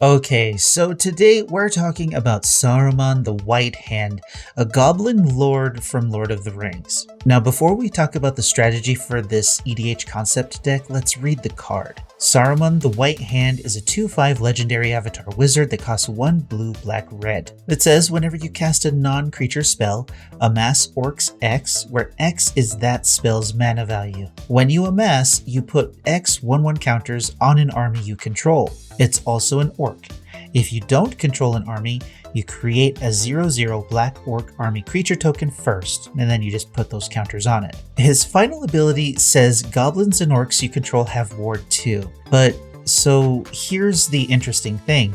Okay, so today we're talking about Saruman the White Hand, a Goblin Lord from Lord of the Rings. Now before we talk about the strategy for this EDH Concept deck, let's read the card. Saruman the White Hand is a 2/5 legendary avatar wizard that costs 1 blue, black, red. It says whenever you cast a non-creature spell, amass Orcs X, where X is that spell's mana value. When you amass, you put X 1/1 counters on an army you control. It's also an orc. If you don't control an army, you create a 0/0 black orc army creature token first, and then you just put those counters on it. His final ability says goblins and orcs you control have Ward 2. But so here's the interesting thing.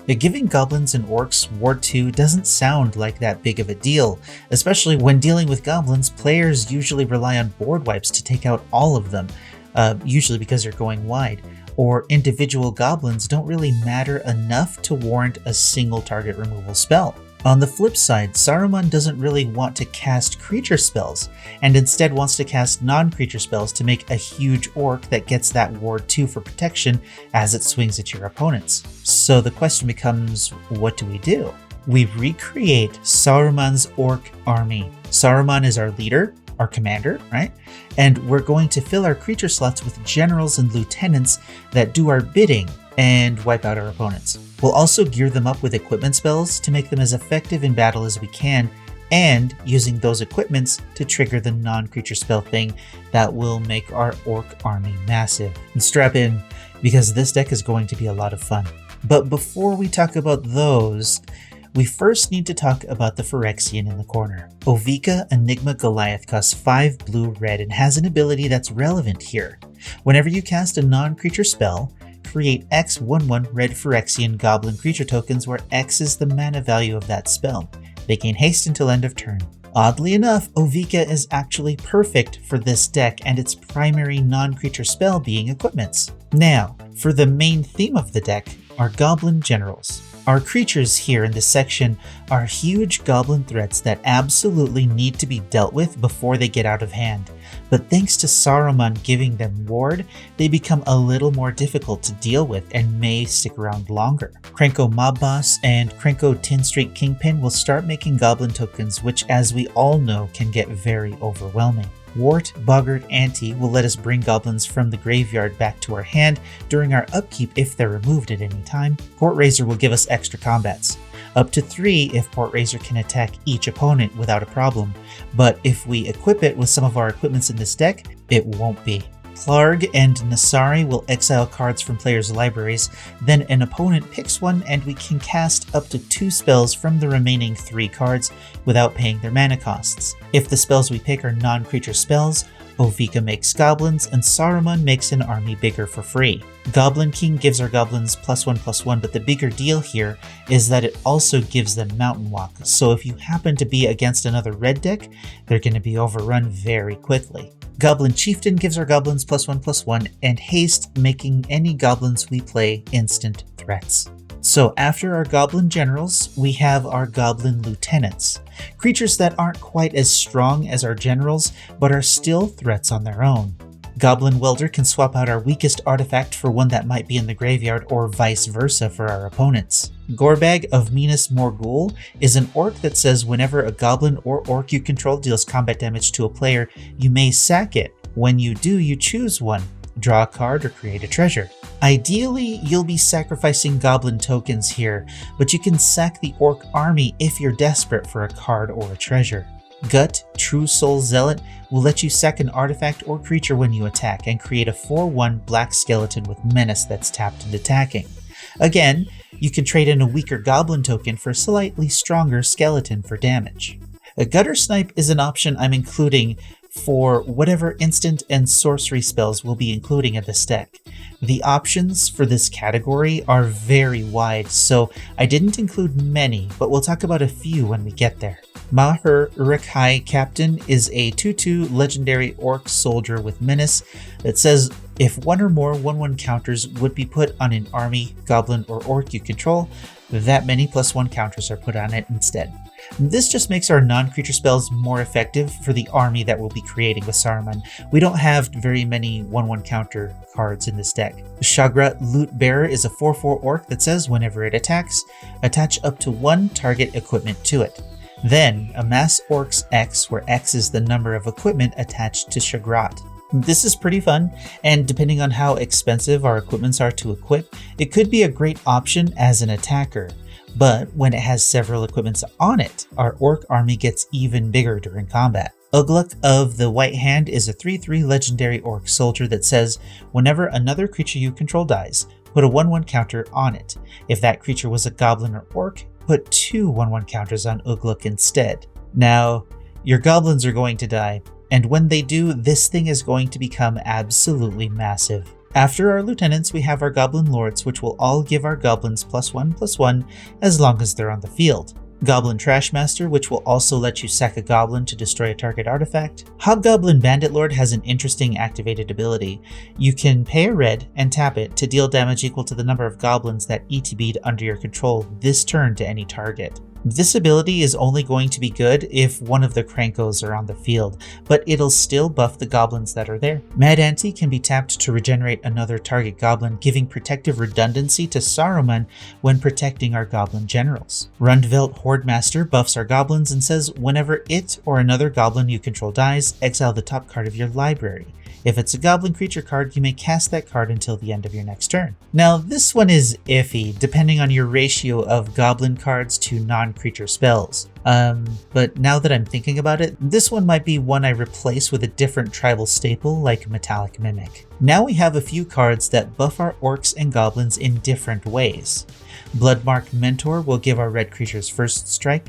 Giving goblins and orcs Ward 2 doesn't sound like that big of a deal, especially when dealing with goblins. Players usually rely on board wipes to take out all of them, usually because they're going wide. Or individual goblins don't really matter enough to warrant a single target removal spell. On the flip side, Saruman doesn't really want to cast creature spells, and instead wants to cast non-creature spells to make a huge orc that gets that Ward 2 for protection as it swings at your opponents. So the question becomes, what do we do? We recreate Saruman's orc army. Saruman is our leader, our commander, right? And we're going to fill our creature slots with generals and lieutenants that do our bidding and wipe out our opponents. We'll also gear them up with equipment spells to make them as effective in battle as we can, and using those equipments to trigger the non-creature spell thing that will make our orc army massive. And strap in, because this deck is going to be a lot of fun. But before we talk about those, we first need to talk about the Phyrexian in the corner. Ovika Enigma Goliath costs 5 blue, red, and has an ability that's relevant here. Whenever you cast a non-creature spell, create X 1/1 red Phyrexian goblin creature tokens where X is the mana value of that spell. They gain haste until end of turn. Oddly enough, Ovika is actually perfect for this deck and its primary non-creature spell being equipments. Now, for the main theme of the deck, our Goblin Generals. Our creatures here in this section are huge goblin threats that absolutely need to be dealt with before they get out of hand. But thanks to Saruman giving them ward, they become a little more difficult to deal with and may stick around longer. Krenko Mob Boss and Krenko Tin Street Kingpin will start making goblin tokens, which as we all know can get very overwhelming. Wart Boggart Ante will let us bring goblins from the graveyard back to our hand during our upkeep if they're removed at any time. Portraiser will give us extra combats. Up to 3 if Portraiser can attack each opponent without a problem, but if we equip it with some of our equipments in this deck, it won't be. Plarg and Nasari will exile cards from players' libraries, then an opponent picks one and we can cast up to 2 spells from the remaining 3 cards without paying their mana costs. If the spells we pick are non-creature spells, Ovika makes goblins and Saruman makes an army bigger for free. Goblin King gives our goblins +1/+1, but the bigger deal here is that it also gives them Mountain Walk, so if you happen to be against another red deck, they're going to be overrun very quickly. Goblin Chieftain gives our goblins +1/+1 and haste, making any goblins we play instant threats. So after our Goblin Generals, we have our Goblin Lieutenants. Creatures that aren't quite as strong as our generals, but are still threats on their own. Goblin Welder can swap out our weakest artifact for one that might be in the graveyard or vice versa for our opponents. Gorbag of Minas Morgul is an orc that says whenever a goblin or orc you control deals combat damage to a player, you may sack it. When you do, you choose one. Draw a card or create a treasure. Ideally, you'll be sacrificing goblin tokens here, but you can sack the orc army if you're desperate for a card or a treasure. Gut, True Soul Zealot, will let you sack an artifact or creature when you attack and create a 4/1 black skeleton with menace that's tapped and attacking. Again, you can trade in a weaker goblin token for a slightly stronger skeleton for damage. A Gutter Snipe is an option I'm including for whatever instant and sorcery spells we'll be including in this deck. The options for this category are very wide, so I didn't include many, but we'll talk about a few when we get there. Maher Urikhai Captain is a 2/2 legendary orc soldier with menace that says if one or more 1/1 counters would be put on an army, goblin, or orc you control, that many +1 counters are put on it instead. This just makes our non-creature spells more effective for the army that we'll be creating with Saruman. We don't have very many 1/1 counter cards in this deck. Shagra Loot Bearer is a 4/4 orc that says whenever it attacks, attach up to 1 target equipment to it. Then amass Orcs X, where X is the number of equipment attached to Shagrat. This is pretty fun, and depending on how expensive our equipments are to equip, it could be a great option as an attacker. But when it has several equipments on it, our orc army gets even bigger during combat. Ugluk of the White Hand is a 3/3 legendary orc soldier that says whenever another creature you control dies, put a 1/1 counter on it. If that creature was a goblin or orc, put 2 1/1 counters on Ugluk instead. Now, your goblins are going to die, and when they do, this thing is going to become absolutely massive. After our lieutenants, we have our Goblin Lords, which will all give our goblins +1/+1 as long as they're on the field. Goblin Trashmaster, which will also let you sack a goblin to destroy a target artifact. Hobgoblin Bandit Lord has an interesting activated ability. You can pay a red and tap it to deal damage equal to the number of goblins that ETB'd under your control this turn to any target. This ability is only going to be good if one of the Krankos are on the field, but it'll still buff the goblins that are there. Mad Ante can be tapped to regenerate another target goblin, giving protective redundancy to Saruman when protecting our goblin generals. Rundvelt Hordemaster buffs our goblins and says whenever it or another goblin you control dies, exile the top card of your library. If it's a goblin creature card, you may cast that card until the end of your next turn. Now, this one is iffy, depending on your ratio of goblin cards to non-creature spells. But now that I'm thinking about it, this one might be one I replace with a different tribal staple like Metallic Mimic. Now we have a few cards that buff our orcs and goblins in different ways. Bloodmark Mentor will give our red creatures first strike.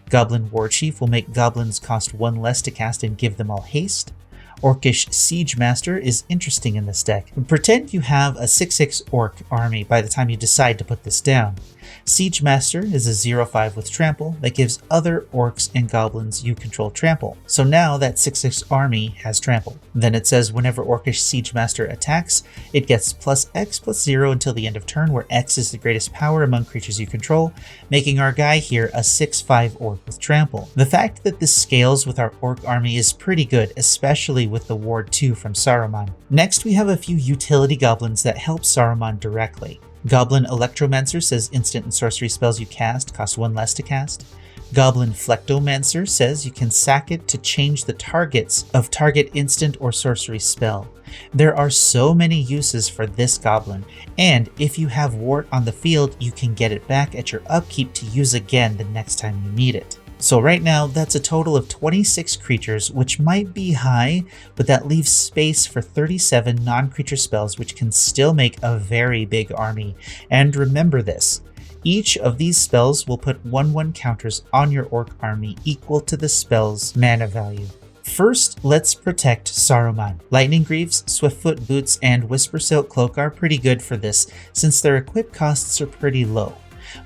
Goblin Warchief will make goblins cost 1 less to cast and give them all haste. Orcish Siege Master is interesting in this deck. Pretend you have a 6/6 orc army by the time you decide to put this down. Siege Master is a 0/5 with trample that gives other orcs and goblins you control trample. So now that 6/6 army has trample. Then it says whenever Orcish Siege Master attacks, it gets +X/+0 until the end of turn, where X is the greatest power among creatures you control, making our guy here a 6/5 orc with trample. The fact that this scales with our orc army is pretty good, especially with the Ward 2 from Saruman. Next, we have a few utility goblins that help Saruman directly. Goblin Electromancer says instant and sorcery spells you cast cost 1 less to cast. Goblin Flectomancer says you can sack it to change the targets of target instant or sorcery spell. There are so many uses for this goblin, and if you have Ward on the field, you can get it back at your upkeep to use again the next time you need it. So right now, that's a total of 26 creatures, which might be high, but that leaves space for 37 non-creature spells, which can still make a very big army. And remember this, each of these spells will put 1/1 counters on your orc army equal to the spell's mana value. First, let's protect Saruman. Lightning Greaves, Swiftfoot Boots, and Whisper Silk Cloak are pretty good for this, since their equip costs are pretty low.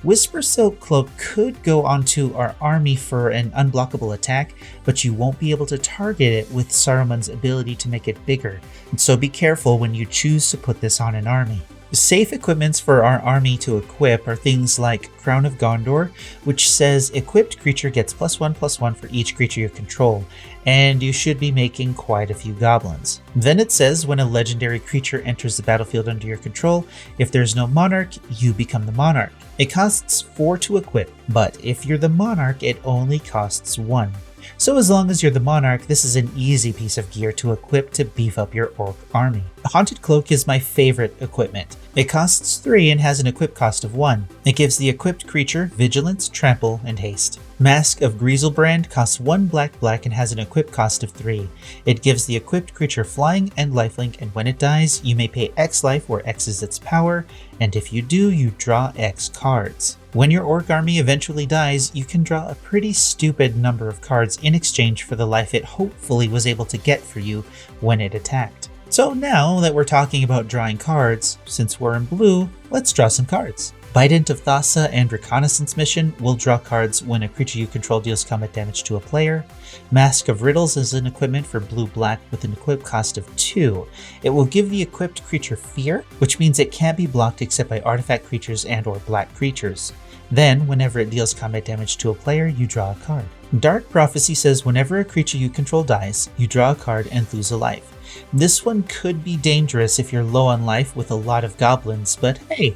Whisper Silk Cloak could go onto our army for an unblockable attack, but you won't be able to target it with Saruman's ability to make it bigger, and so be careful when you choose to put this on an army. Safe equipments for our army to equip are things like Crown of Gondor, which says equipped creature gets +1/+1 for each creature you control, and you should be making quite a few goblins. Then it says when a legendary creature enters the battlefield under your control, if there's no monarch, you become the monarch. It costs 4 to equip, but if you're the monarch, it only costs 1. So as long as you're the monarch, this is an easy piece of gear to equip to beef up your orc army. Haunted Cloak is my favorite equipment. It costs 3 and has an equip cost of 1. It gives the equipped creature vigilance, trample, and haste. Mask of Griezelbrand costs 1 black and has an equip cost of 3. It gives the equipped creature flying and lifelink, and when it dies, you may pay X life where X is its power, and if you do, you draw X cards. When your orc army eventually dies, you can draw a pretty stupid number of cards in exchange for the life it hopefully was able to get for you when it attacked. So now that we're talking about drawing cards, since we're in blue, let's draw some cards. By dint of Thassa and Reconnaissance Mission, we'll draw cards when a creature you control deals combat damage to a player. Mask of Riddles is an equipment for blue-black with an equip cost of 2. It will give the equipped creature Fear, which means it can't be blocked except by artifact creatures and or black creatures. Then, whenever it deals combat damage to a player, you draw a card. Dark Prophecy says whenever a creature you control dies, you draw a card and lose a life. This one could be dangerous if you're low on life with a lot of goblins, but hey,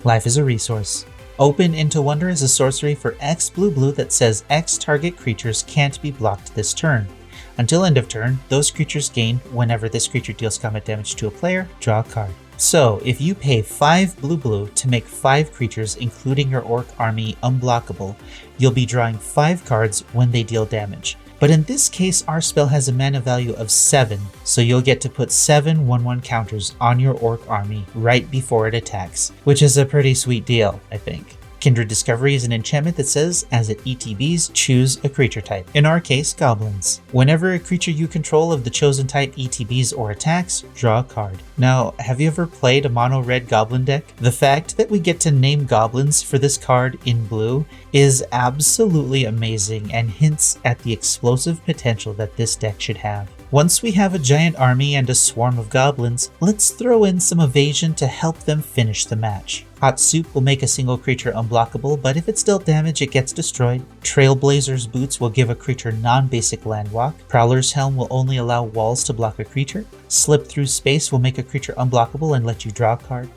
life is a resource. Open Into Wonder is a sorcery for X blue that says X target creatures can't be blocked this turn. Until end of turn, those creatures gain whenever this creature deals combat damage to a player, draw a card. So, if you pay 5 blue to make 5 creatures, including your Orc army, unblockable, you'll be drawing 5 cards when they deal damage. But in this case, our spell has a mana value of 7, so you'll get to put 7 1/1 counters on your Orc army right before it attacks, which is a pretty sweet deal, I think. Kindred Discovery is an enchantment that says, as it ETBs, choose a creature type. In our case, goblins. Whenever a creature you control of the chosen type ETBs or attacks, draw a card. Now, have you ever played a mono-red goblin deck? The fact that we get to name goblins for this card in blue is absolutely amazing and hints at the explosive potential that this deck should have. Once we have a giant army and a swarm of goblins, let's throw in some evasion to help them finish the match. Hot Soup will make a single creature unblockable, but if it's dealt damage, it gets destroyed. Trailblazer's Boots will give a creature non-basic land walk. Prowler's Helm will only allow walls to block a creature. Slip Through Space will make a creature unblockable and let you draw a card.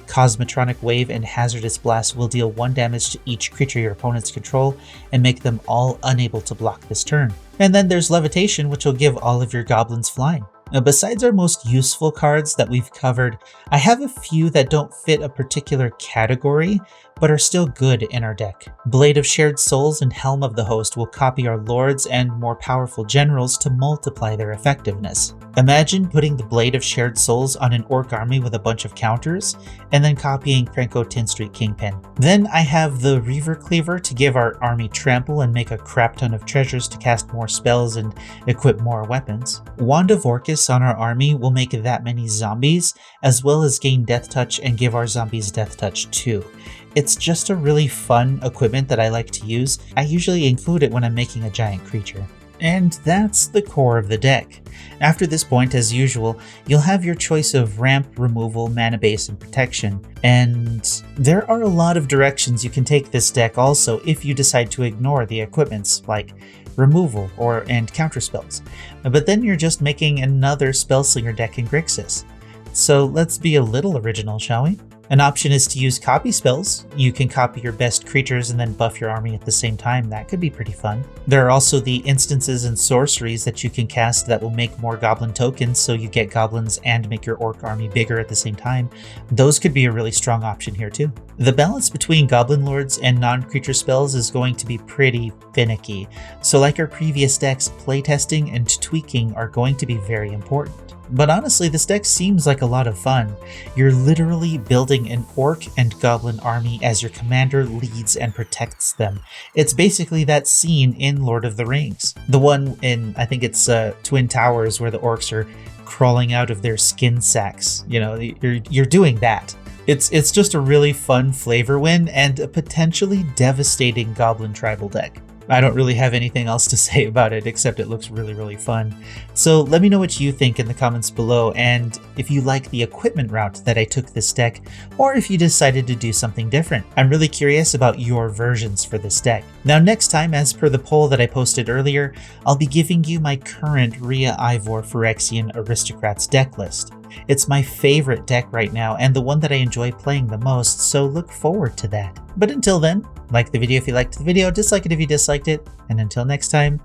Cosmotronic Wave and Hazardous Blast will deal 1 damage to each creature your opponents control and make them all unable to block this turn. And then there's Levitation, which will give all of your goblins flying. Now, besides our most useful cards that we've covered, I have a few that don't fit a particular category, but are still good in our deck. Blade of Shared Souls and Helm of the Host will copy our lords and more powerful generals to multiply their effectiveness. Imagine putting the Blade of Shared Souls on an Orc army with a bunch of counters, and then copying Krenko Tin Street Kingpin. Then I have the Reaver Cleaver to give our army trample and make a crap ton of treasures to cast more spells and equip more weapons. Wand of Orcish on our army will make that many zombies, as well as gain Death Touch and give our zombies Death Touch too. It's just a really fun equipment that I like to use. I usually include it when I'm making a giant creature. And that's the core of the deck. After this point, as usual, you'll have your choice of ramp, removal, mana base, and protection. And there are a lot of directions you can take this deck also if you decide to ignore the equipments, like removal and counter spells. But then you're just making another Spellslinger deck in Grixis. So let's be a little original, shall we? An option is to use copy spells. You can copy your best creatures and then buff your army at the same time. That could be pretty fun. There are also the instances and sorceries that you can cast that will make more goblin tokens, so you get goblins and make your orc army bigger at the same time. Those could be a really strong option here too. The balance between Goblin Lords and non-creature spells is going to be pretty finicky. So like our previous decks, playtesting and tweaking are going to be very important. But honestly, this deck seems like a lot of fun. You're literally building an orc and goblin army as your commander leads and protects them. It's basically that scene in Lord of the Rings. The one in, I think it's Twin Towers, where the orcs are crawling out of their skin sacks. You know, you're doing that. It's just a really fun flavor win and a potentially devastating goblin tribal deck. I don't really have anything else to say about it, except it looks really, really fun. So let me know what you think in the comments below, and if you like the equipment route that I took this deck, or if you decided to do something different. I'm really curious about your versions for this deck. Now next time, as per the poll that I posted earlier, I'll be giving you my current Rhea Ivor Phyrexian Aristocrats deck list. It's my favorite deck right now, and the one that I enjoy playing the most, so look forward to that. But until then, like the video if you liked the video, dislike it if you disliked it, and until next time,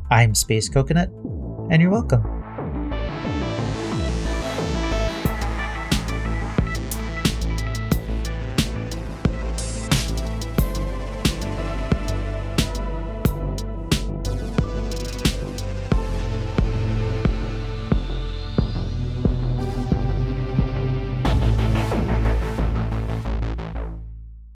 I'm Space Coconut, and you're welcome.